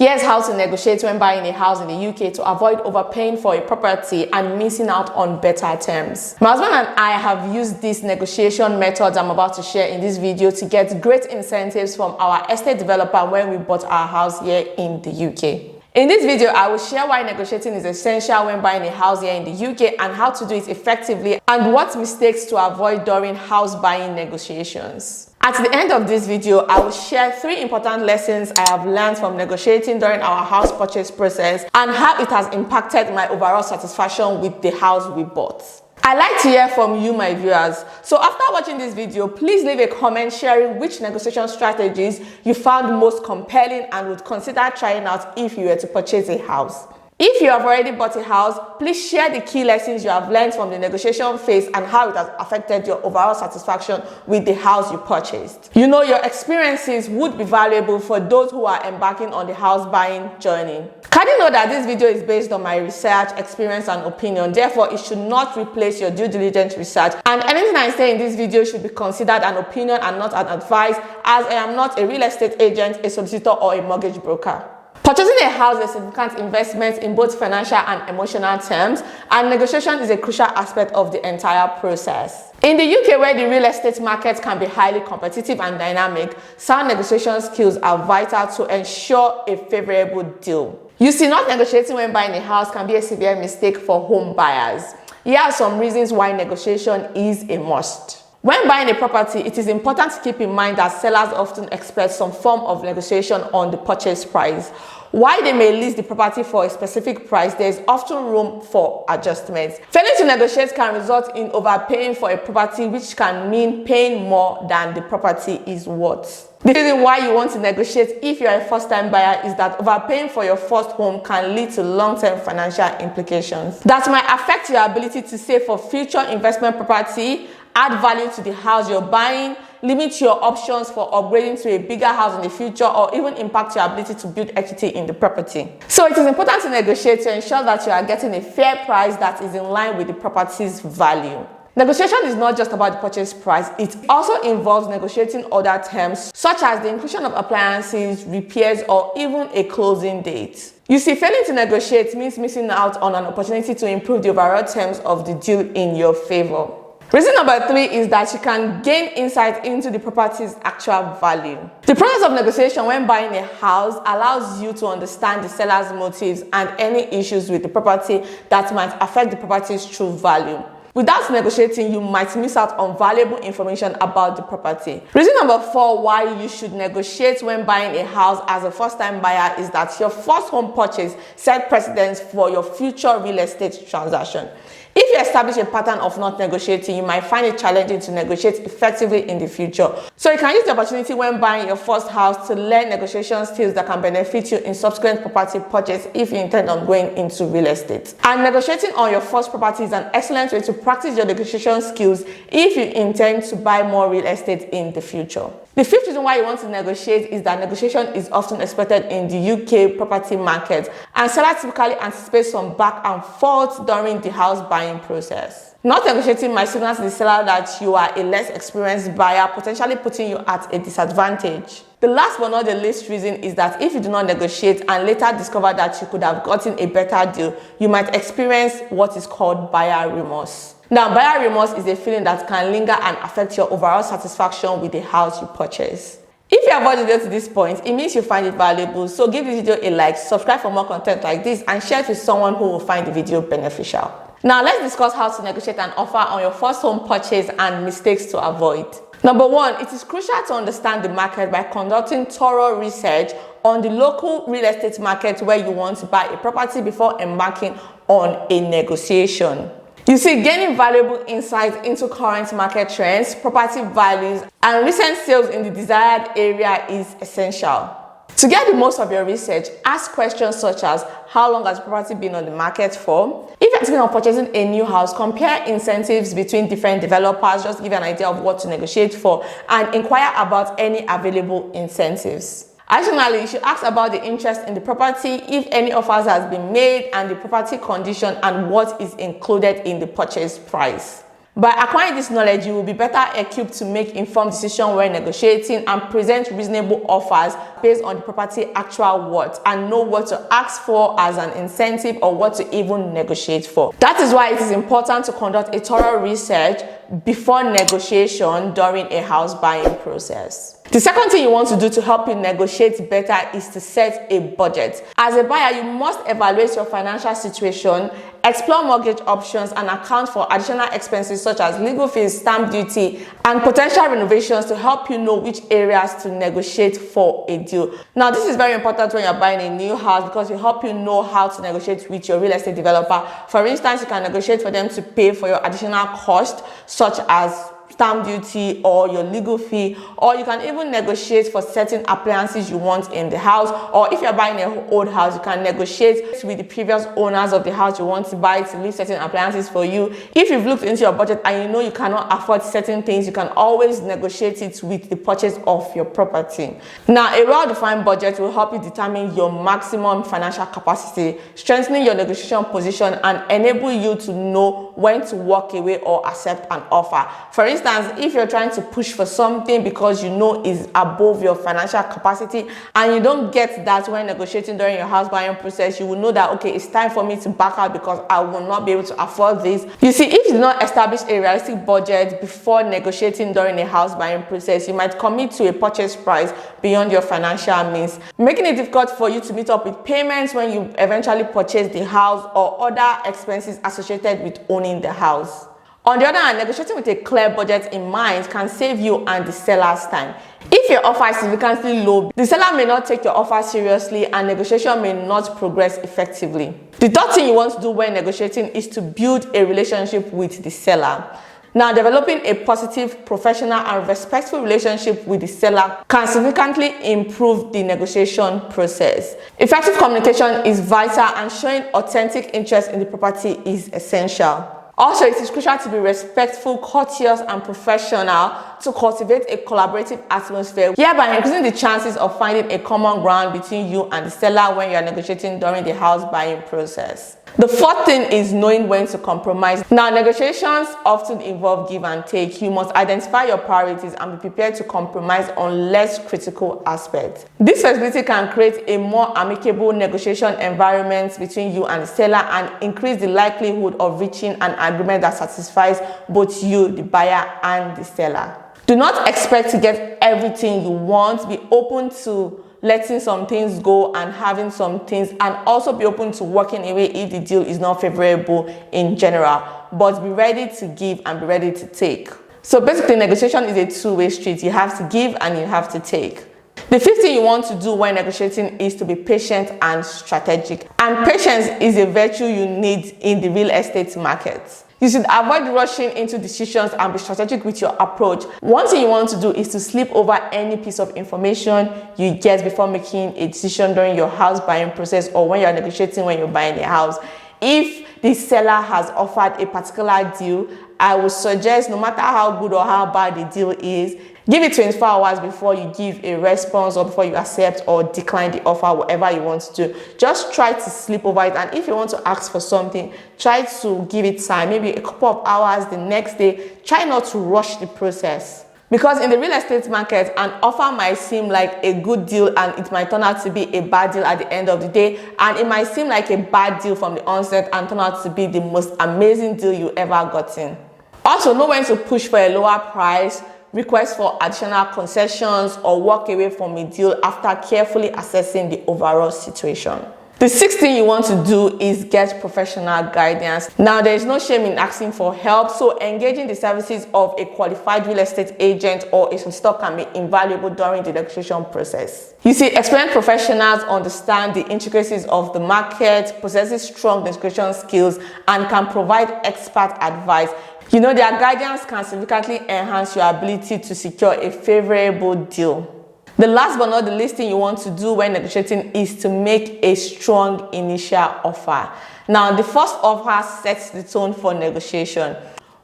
Here's how to negotiate when buying a house in the UK to avoid overpaying for a property and missing out on better terms. My husband and I have used these negotiation methods I'm about to share in this video to get great incentives from our estate developer when we bought our house here in the UK. In this video, I will share why negotiating is essential when buying a house here in the UK and how to do it effectively and what mistakes to avoid during house buying negotiations. At the end of this video, I will share 3 important lessons I have learned from negotiating during our house purchase process and how it has impacted my overall satisfaction with the house we bought. I'd like to hear from you, my viewers. So after watching this video, please leave a comment sharing which negotiation strategies you found most compelling and would consider trying out if you were to purchase a house. If you have already bought a house, please share the key lessons you have learned from the negotiation phase and how it has affected your overall satisfaction with the house you purchased. You know, your experiences would be valuable for those who are embarking on the house buying journey. Can you know that this video is based on my research, experience, and opinion? Therefore, it should not replace your due diligence research. And anything I say in this video should be considered an opinion and not an advice, as I am not a real estate agent, a solicitor, or a mortgage broker. Purchasing a house is a significant investment in both financial and emotional terms, and negotiation is a crucial aspect of the entire process. In the UK, where the real estate market can be highly competitive and dynamic, sound negotiation skills are vital to ensure a favorable deal. You see, not negotiating when buying a house can be a severe mistake for home buyers. Here are some reasons why negotiation is a must. When buying a property, it is important to keep in mind that sellers often expect some form of negotiation on the purchase price. While they may list the property for a specific price, there is often room for adjustments. Failing to negotiate can result in overpaying for a property, which can mean paying more than the property is worth. The reason why you want to negotiate if you are a first-time buyer is that overpaying for your first home can lead to long-term financial implications that might affect your ability to save for future investment property, add value to the house you're buying, limit your options for upgrading to a bigger house in the future, or even impact your ability to build equity in the property. So it is important to negotiate to ensure that you are getting a fair price that is in line with the property's value. Negotiation is not just about the purchase price, it also involves negotiating other terms such as the inclusion of appliances, repairs, or even a closing date. You see, failing to negotiate means missing out on an opportunity to improve the overall terms of the deal in your favor. Reason number 3 is that you can gain insight into the property's actual value. The process of negotiation when buying a house allows you to understand the seller's motives and any issues with the property that might affect the property's true value. Without negotiating, you might miss out on valuable information about the property. Reason number 4 why you should negotiate when buying a house as a first-time buyer is that your first home purchase set precedents for your future real estate transaction. If you establish a pattern of not negotiating, you might find it challenging to negotiate effectively in the future. So you can use the opportunity when buying your first house to learn negotiation skills that can benefit you in subsequent property purchase if you intend on going into real estate. And negotiating on your first property is an excellent way to practice your negotiation skills if you intend to buy more real estate in the future. The 5th reason why you want to negotiate is that negotiation is often expected in the UK property market, and sellers typically anticipate some back and forth during the house buying process. Not negotiating might signal to the seller that you are a less experienced buyer, potentially putting you at a disadvantage. The last but not the least reason is that if you do not negotiate and later discover that you could have gotten a better deal, you might experience what is called buyer remorse. Now, buyer remorse is a feeling that can linger and affect your overall satisfaction with the house you purchase. If you have watched the video to this point, it means you find it valuable, so give this video a like, subscribe for more content like this, and share it with someone who will find the video beneficial. Now, let's discuss how to negotiate an offer on your first home purchase and mistakes to avoid. Number 1, it is crucial to understand the market by conducting thorough research on the local real estate market where you want to buy a property before embarking on a negotiation. You see, gaining valuable insights into current market trends, property values, and recent sales in the desired area is essential. To get the most of your research, ask questions such as how long has the property been on the market for? If you're thinking of purchasing a new house, compare incentives between different developers, just to give you an idea of what to negotiate for, and inquire about any available incentives. Additionally, you should ask about the interest in the property, if any offers has been made, and the property condition and what is included in the purchase price. By acquiring this knowledge, you will be better equipped to make informed decisions when negotiating and present reasonable offers based on the property actual worth, and know what to ask for as an incentive or what to even negotiate for. That is why it is important to conduct a thorough research before negotiation during a house buying process. The second thing you want to do to help you negotiate better is to set a budget. As a buyer, you must evaluate your financial situation, explore mortgage options, and account for additional expenses such as legal fees, stamp duty, and potential renovations to help you know which areas to negotiate for a deal. Now, this is very important when you're buying a new house because it will help you know how to negotiate with your real estate developer. For instance, you can negotiate for them to pay for your additional cost, such as stamp duty or your legal fee, or you can even negotiate for certain appliances you want in the house. Or if you're buying an old house, you can negotiate with the previous owners of the house you want to buy to leave certain appliances for you. If you've looked into your budget and you know you cannot afford certain things, you can always negotiate it with the purchase of your property. Now, a well-defined budget will help you determine your maximum financial capacity, strengthening your negotiation position, and enable you to know when to walk away or accept an offer. For instance, if you're trying to push for something because you know is above your financial capacity and you don't get that when negotiating during your house buying process, you will know that, okay, it's time for me to back out because I will not be able to afford this. You see, if you do not establish a realistic budget before negotiating during a house buying process, you might commit to a purchase price beyond your financial means, making it difficult for you to meet up with payments when you eventually purchase the house or other expenses associated with owning the house. On the other hand, negotiating with a clear budget in mind can save you and the seller's time. If your offer is significantly low, the seller may not take your offer seriously and negotiation may not progress effectively. The third thing you want to do when negotiating is to build a relationship with the seller. Now, developing a positive, professional, and respectful relationship with the seller can significantly improve the negotiation process. Effective communication is vital, and showing authentic interest in the property is essential. Also, it is crucial to be respectful, courteous, and professional to cultivate a collaborative atmosphere, hereby increasing the chances of finding a common ground between you and the seller when you are negotiating during the house buying process. The fourth thing is knowing when to compromise. Now, negotiations often involve give and take. You must identify your priorities and be prepared to compromise on less critical aspects. This flexibility can create a more amicable negotiation environment between you and the seller and increase the likelihood of reaching an agreement that satisfies both you, the buyer, and the seller. Do not expect to get everything you want. Be open to letting some things go and having some things, and also be open to walking away if the deal is not favorable in general, but be ready to give and be ready to take. So basically, negotiation is a two-way street. You have to give and you have to take. The fifth thing you want to do when negotiating is to be patient and strategic. And patience is a virtue you need in the real estate market. You should avoid rushing into decisions and be strategic with your approach. One thing you want to do is to sleep over any piece of information you get before making a decision during your house buying process or when you're negotiating when you're buying a house. If the seller has offered a particular deal, I would suggest, no matter how good or how bad the deal is, give it 24 hours before you give a response or before you accept or decline the offer, whatever you want to do. Just try to sleep over it, and if you want to ask for something, try to give it time, maybe a couple of hours the next day. Try not to rush the process. Because in the real estate market, an offer might seem like a good deal and it might turn out to be a bad deal at the end of the day. And it might seem like a bad deal from the onset and turn out to be the most amazing deal you ever gotten. Also, know when to push for a lower price, request for additional concessions, or walk away from a deal after carefully assessing the overall situation. The sixth thing you want to do is get professional guidance. Now, there is no shame in asking for help, so engaging the services of a qualified real estate agent or a solicitor can be invaluable during the negotiation process. You see, experienced professionals understand the intricacies of the market, possess strong negotiation skills, and can provide expert advice. You know, their guidance can significantly enhance your ability to secure a favorable deal. The last but not the least thing you want to do when negotiating is to make a strong initial offer. Now, the first offer sets the tone for negotiation.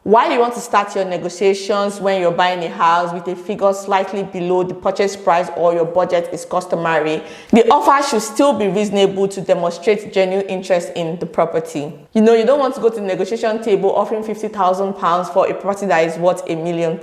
Why you want to start your negotiations when you're buying a house with a figure slightly below the purchase price or your budget is customary. The offer should still be reasonable to demonstrate genuine interest in the property. You don't want to go to the negotiation table offering £50,000 for a property that is worth £1 million.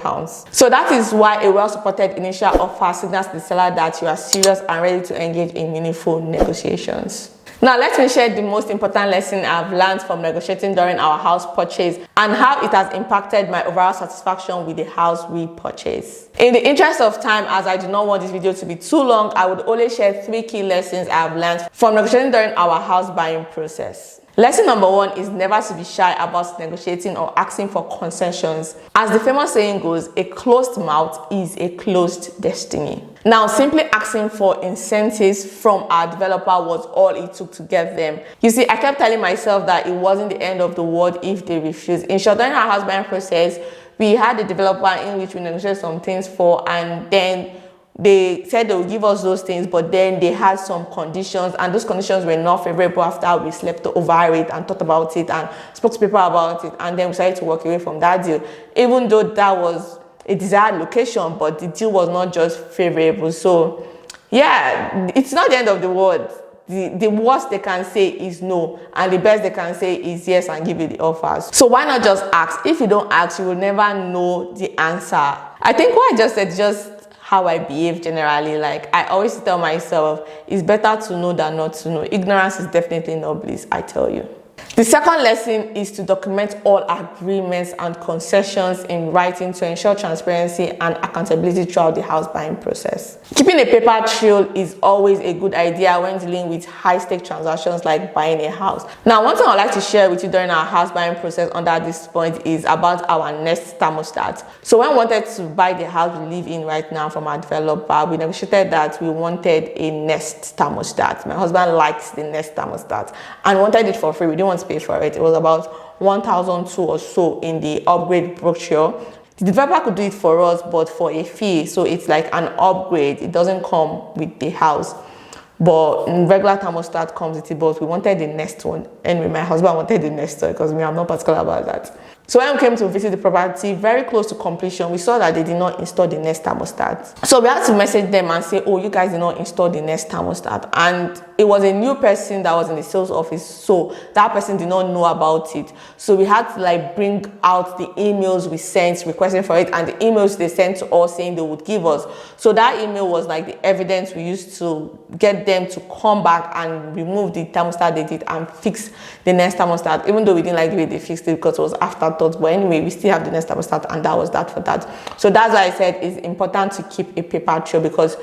So that is why a well-supported initial offer signals to the seller that you are serious and ready to engage in meaningful negotiations. Now, let me share the most important lesson I've learned from negotiating during our house purchase and how it has impacted my overall satisfaction with the house we purchased. In the interest of time, as I do not want this video to be too long, I would only share 3 key lessons I've learned from negotiating during our house buying process. Lesson number 1 is never to be shy about negotiating or asking for concessions. As the famous saying goes, a closed mouth is a closed destiny. Now, simply asking for incentives from our developer was all it took to get them. You see, I kept telling myself that it wasn't the end of the world if they refused. In short, during our house buying process, we had a developer in which we negotiated some things for, and then they said they would give us those things, but then they had some conditions, and those conditions were not favorable after we slept over it and thought about it and spoke to people about it, and then we decided to walk away from that deal, even though that was a desired location, but the deal was not just favorable. So yeah, it's not the end of the world. The worst they can say is no, and the best they can say is yes and give you the offers. So why not just ask? If you don't ask, you will never know the answer. I think what I just said just how I behave generally. Like, I always tell myself, it's better to know than not to know. Ignorance is definitely not bliss, I tell you. The second lesson is to document all agreements and concessions in writing to ensure transparency and accountability throughout the house buying process. Keeping a paper trail is always a good idea when dealing with high-stake transactions like buying a house. Now, one thing I'd like to share with you during our house buying process under this point is about our Nest thermostat. So when we wanted to buy the house we live in right now from our developer, we negotiated that we wanted a Nest thermostat. My husband likes the Nest thermostat and wanted it for free. We didn't want to pay for it. It was about 1,200 or so in the upgrade brochure. The developer could do it for us, but for a fee. So it's like an upgrade. It doesn't come with the house, but regular thermostat comes with it. But we wanted the Nest one. Anyway, my husband wanted the Nest one because I'm not particular about that. So when we came to visit the property, very close to completion, we saw that they did not install the Nest thermostat. So we had to message them and say, oh, you guys did not install the Nest thermostat. And it was a new person that was in the sales office, so that person did not know about it. So we had to like bring out the emails we sent requesting for it, and the emails they sent to us saying they would give us. So that email was like the evidence we used to get them to come back and remove the thermostat they did and fix the Nest thermostat, even though we didn't like the way they fixed it because it was afterthought. But anyway, we still have the Nest thermostat, and that was that for that. So that's why I said it's important to keep a paper trail, because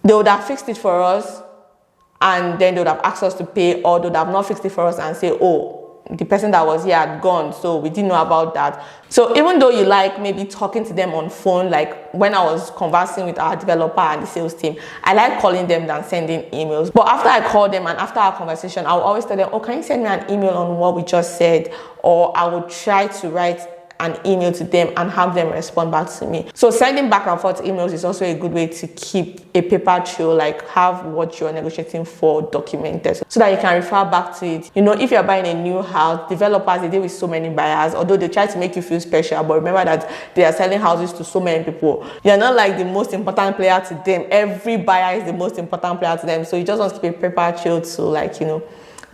they would have fixed it for us and then they would have asked us to pay, or they would have not fixed it for us and say, oh, the person that was here had gone, so we didn't know about that. So even though you like maybe talking to them on phone, like when I was conversing with our developer and the sales team, I like calling them than sending emails. But after I call them and after our conversation, I will always tell them, oh, can you send me an email on what we just said? Or I will try to write an email to them and have them respond back to me. So sending back and forth emails is also a good way to keep a paper trail, like have what you're negotiating for documented so that you can refer back to it. If you're buying a new house, developers, they deal with so many buyers, although they try to make you feel special, but remember that they are selling houses to so many people. You're not like the most important player to them. Every buyer is the most important player to them. So you just want to keep a paper trail to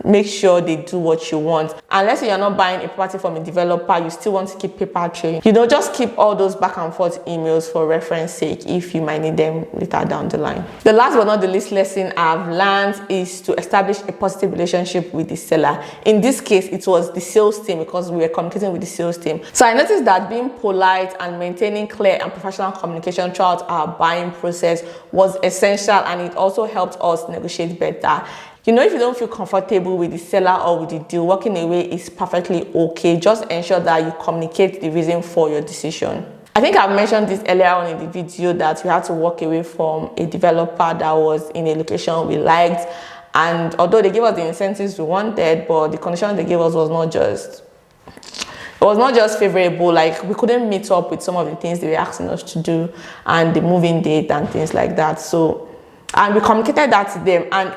make sure they do what you want. Unless you're not buying a property from a developer, you still want to keep paper trail. Just keep all those back and forth emails for reference sake if you might need them later down the line. The last but not the least lesson I've learned is to establish a positive relationship with the seller. In this case, it was the sales team, because we were communicating with the sales team. So I noticed that being polite and maintaining clear and professional communication throughout our buying process was essential, and it also helped us negotiate better. If you don't feel comfortable with the seller or with the deal, walking away is perfectly okay. Just ensure that you communicate the reason for your decision. I think I've mentioned this earlier on in the video that we had to walk away from a developer that was in a location we liked. And although they gave us the incentives we wanted, but the condition they gave us was not just favorable. Like, we couldn't meet up with some of the things they were asking us to do and the moving date and things like that. And we communicated that to them. And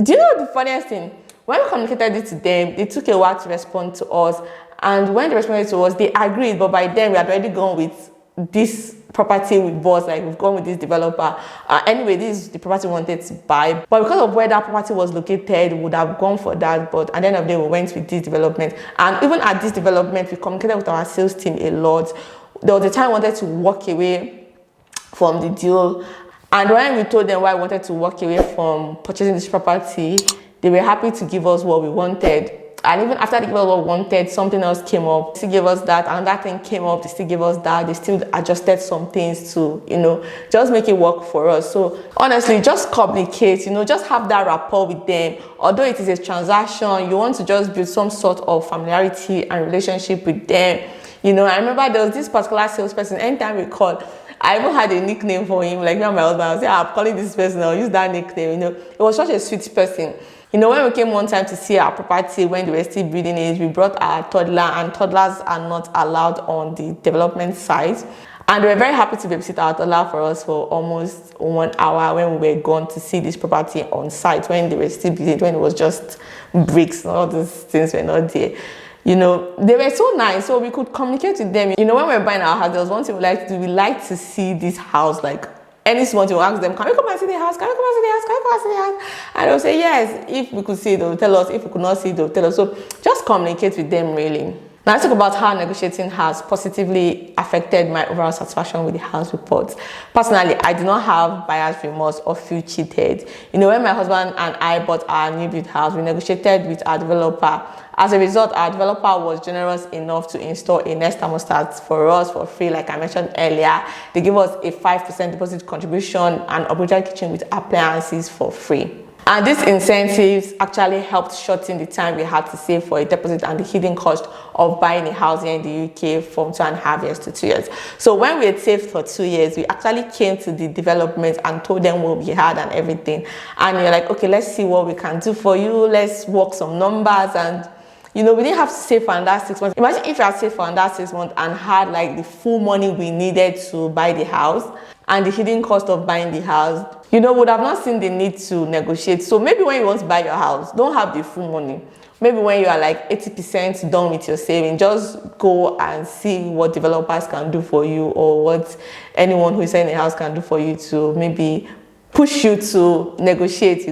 do you know the funniest thing? When we communicated it to them, they took a while to respond to us. And when they responded to us, they agreed, but by then we had already gone with this property we bought, like we've gone with this developer. Anyway, this is the property we wanted to buy, but because of where that property was located, we would have gone for that. But at the end of the day, we went with this development. And even at this development, we communicated with our sales team a lot. There was a time we wanted to walk away from the deal, and when we told them why we wanted to walk away from purchasing this property, they were happy to give us what we wanted. And even after they gave us what we wanted, something else came up. They still gave us that, and that thing came up. They still gave us that. They still adjusted some things to, just make it work for us. So honestly, just communicate, just have that rapport with them. Although it is a transaction, you want to just build some sort of familiarity and relationship with them. I remember there was this particular salesperson, anytime we called, I even had a nickname for him. Like me and my husband, I would say, I'm calling this person, I'll use that nickname. It was such a sweet person. When we came one time to see our property, when they were still breeding age, we brought our toddler, and toddlers are not allowed on the development site. And they were very happy to babysit our toddler for us for almost 1 hour when we were gone to see this property on site, when they were still breeding, when it was just bricks and all those things were not there. They were so nice, so we could communicate with them. When we were buying our house, there was one thing we like to do. We like to see this house, like any small thing, we'll ask them, can we come and see the house? Can we come and see the house? Can we come and see the house? And they'll say yes. If we could see it, they'll tell us. If we could not see it, they'll tell us. So just communicate with them, really. Now let's talk about how negotiating has positively affected my overall satisfaction with the house we bought. Personally, I do not have buyer's remorse or feel cheated. When my husband and I bought our new build house, we negotiated with our developer. As a result, our developer was generous enough to install a Nest thermostat for us for free, like I mentioned earlier. They gave us a 5% deposit contribution and upgraded kitchen with appliances for free. And these incentives actually helped shorten the time we had to save for a deposit and the hidden cost of buying a house here in the UK from 2.5 years to 2 years. So when we had saved for 2 years, we actually came to the development and told them what we had and everything. And you're like, okay, let's see what we can do for you. Let's work some numbers. And we didn't have to save for another 6 months. Imagine if you had saved for another 6 months and had like the full money we needed to buy the house and the hidden cost of buying the house, would have not seen the need to negotiate. So maybe when you want to buy your house, don't have the full money. Maybe when you are like 80% done with your saving, just go and see what developers can do for you, or what anyone who is selling a house can do for you to maybe push you to negotiate.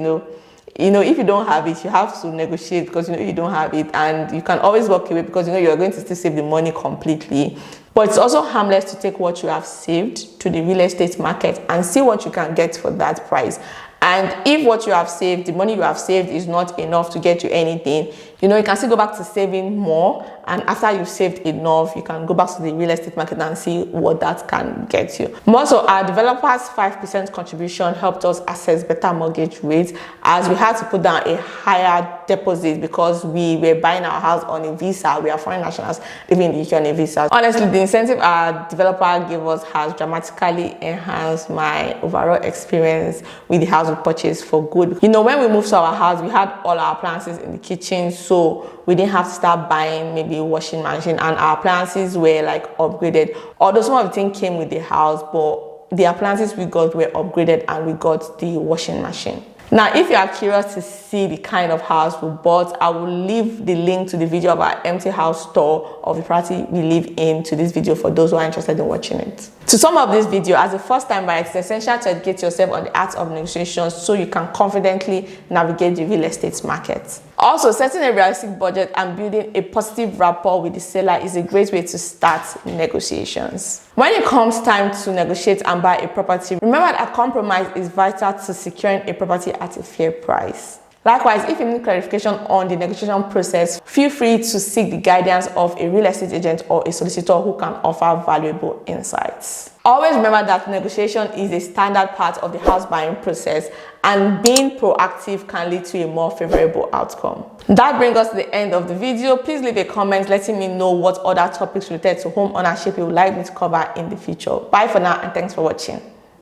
If you don't have it, you have to negotiate, because you don't have it, and you can always walk away because you're going to still save the money completely. But it's also harmless to take what you have saved to the real estate market and see what you can get for that price. And if what you have saved, the money you have saved, is not enough to get you anything, you can still go back to saving more. And after you've saved enough, you can go back to the real estate market and see what that can get you. More so, our developers' 5% contribution helped us access better mortgage rates, as we had to put down a higher deposit because we were buying our house on a visa. We are foreign nationals living in the UK on a visa. Honestly, the incentive our developer gave us has dramatically enhanced my overall experience with the house we purchased for good. When we moved to our house, we had all our appliances in the kitchen, so we didn't have to start buying maybe a washing machine, and our appliances were like upgraded. Although some of the things came with the house, but the appliances we got were upgraded and we got the washing machine. Now, if you are curious to see the kind of house we bought, I will leave the link to the video of our empty house tour of the property we live in to this video for those who are interested in watching it. To sum up this video, as a first-time buyer, it's essential to educate yourself on the art of negotiations so you can confidently navigate the real estate market. Also, setting a realistic budget and building a positive rapport with the seller is a great way to start negotiations. When it comes time to negotiate and buy a property, remember that compromise is vital to securing a property at a fair price. Likewise, if you need clarification on the negotiation process, feel free to seek the guidance of a real estate agent or a solicitor who can offer valuable insights. Always remember that negotiation is a standard part of the house buying process, and being proactive can lead to a more favorable outcome. That brings us to the end of the video. Please leave a comment letting me know what other topics related to home ownership you would like me to cover in the future. Bye for now, and thanks for watching.